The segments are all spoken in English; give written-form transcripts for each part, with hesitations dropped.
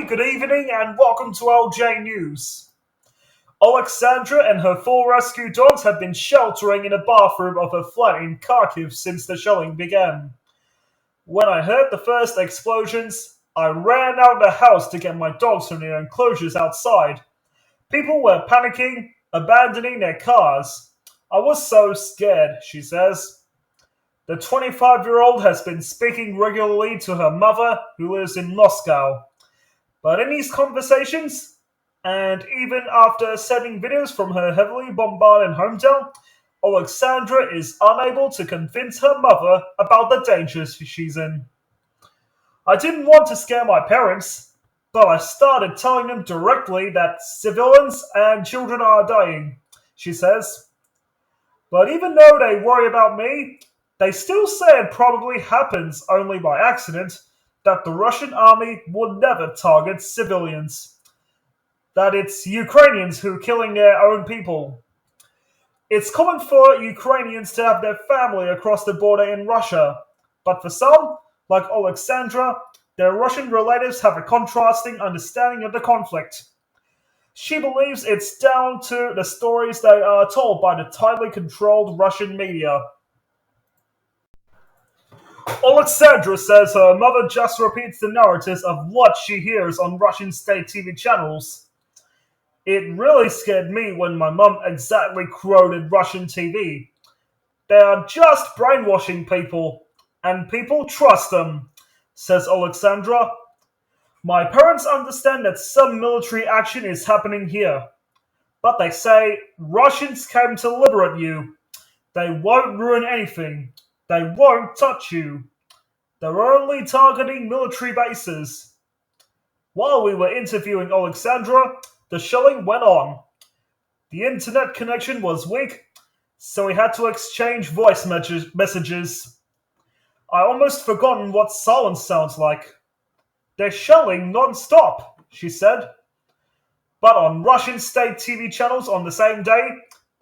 good evening, and welcome to LJ News. Oleksandra and her 4 rescue dogs have been sheltering in a bathroom of a flat in Kharkiv since the shelling began. When I heard the first explosions, I ran out of the house to get my dogs from the enclosures outside. People were panicking, abandoning their cars. I was so scared, she says. The 25-year-old has been speaking regularly to her mother, who lives in Moscow. But in these conversations, and even after sending videos from her heavily bombarded hometown, Oleksandra is unable to convince her mother about the dangers she's in. I didn't want to scare my parents, but I started telling them directly that civilians and children are dying, she says. But even though they worry about me, they still say it probably happens only by accident, that the Russian army will never target civilians, that it's Ukrainians who are killing their own people. It's common for Ukrainians to have their family across the border in Russia, but for some, like Oleksandra, their Russian relatives have a contrasting understanding of the conflict. She believes it's down to the stories they are told by the tightly controlled Russian media. Oleksandra says her mother just repeats the narratives of what she hears on Russian state TV channels. It really scared me when my mum exactly quoted Russian TV. They are just brainwashing people, and people trust them, says Oleksandra. My parents understand that some military action is happening here, but they say Russians came to liberate you. They won't ruin anything. They won't touch you. They're only targeting military bases. While we were interviewing Oleksandra, the shelling went on. The internet connection was weak, so we had to exchange voice messages. I almost forgotten what silence sounds like. They're shelling non-stop, she said. But on Russian state TV channels on the same day,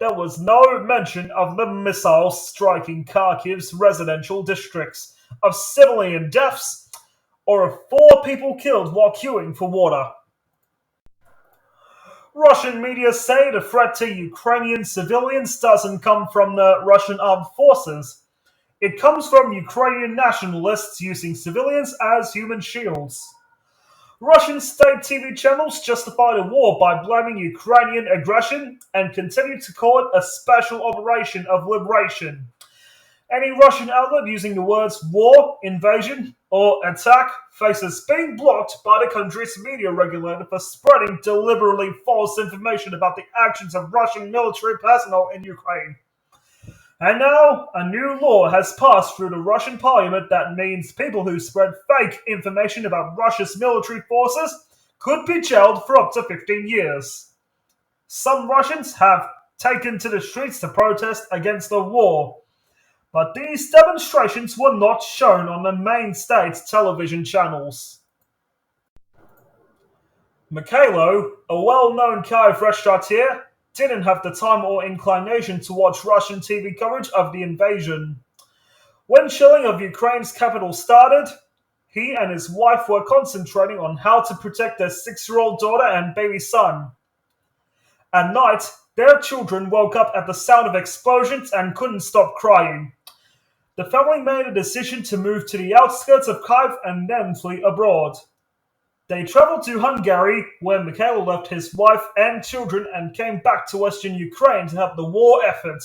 there was no mention of the missiles striking Kharkiv's residential districts, of civilian deaths, or of 4 people killed while queuing for water. Russian media say the threat to Ukrainian civilians doesn't come from the Russian armed forces. It comes from Ukrainian nationalists using civilians as human shields. Russian state TV channels justify the war by blaming Ukrainian aggression and continue to call it a special operation of liberation. Any Russian outlet using the words war, invasion, or attack faces being blocked by the country's media regulator for spreading deliberately false information about the actions of Russian military personnel in Ukraine. And now, a new law has passed through the Russian parliament that means people who spread fake information about Russia's military forces could be jailed for up to 15 years. Some Russians have taken to the streets to protest against the war, but these demonstrations were not shown on the main state's television channels. Mikhailo, a well-known Kyiv restaurateur, didn't have the time or inclination to watch Russian TV coverage of the invasion. When shelling of Ukraine's capital started, he and his wife were concentrating on how to protect their 6-year-old daughter and baby son. At night, their children woke up at the sound of explosions and couldn't stop crying. The family made a decision to move to the outskirts of Kyiv and then flee abroad. They traveled to Hungary, where Mikhail left his wife and children and came back to Western Ukraine to help the war effort.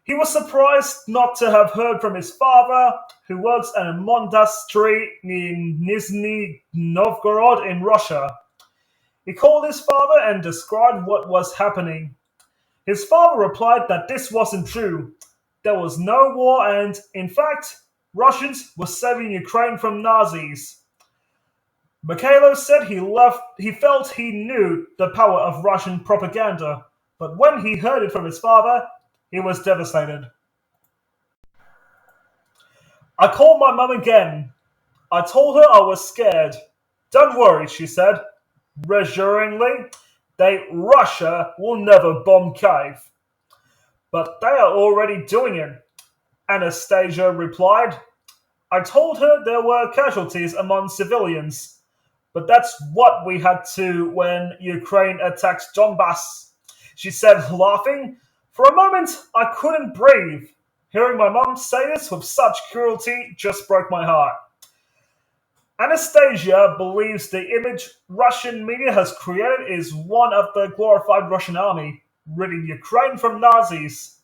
He was surprised not to have heard from his father, who works at a monastery in Nizhny Novgorod in Russia. He called his father and described what was happening. His father replied that this wasn't true. There was no war and, in fact, Russians were saving Ukraine from Nazis. Mikhailo said he felt he knew the power of Russian propaganda, but when he heard it from his father, he was devastated. I called my mum again. I told her I was scared. Don't worry, she said, reassuringly. Russia will never bomb Kyiv. But they are already doing it, Anastasia replied. I told her there were casualties among civilians, But that's what we had to when Ukraine attacked Donbass. She said, laughing. For a moment, I couldn't breathe. Hearing my mum say this with such cruelty just broke my heart. Anastasia believes the image Russian media has created is one of the glorified Russian army, ridding Ukraine from Nazis.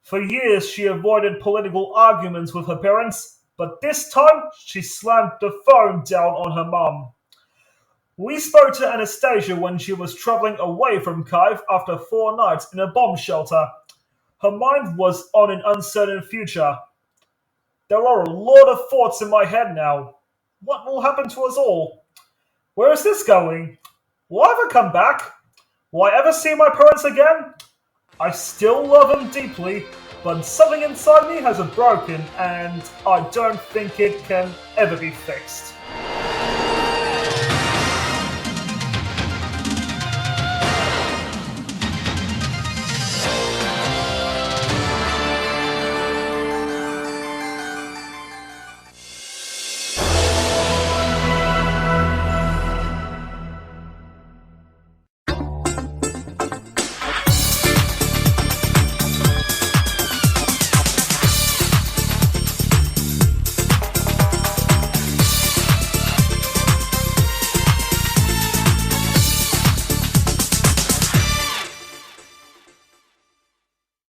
For years, she avoided political arguments with her parents, but this time she slammed the phone down on her mum. We spoke to Anastasia when she was traveling away from Kharkiv after 4 nights in a bomb shelter. Her mind was on an uncertain future. There are a lot of thoughts in my head now. What will happen to us all? Where is this going? Will I ever come back? Will I ever see my parents again? I still love them deeply, but something inside me has broken and I don't think it can ever be fixed.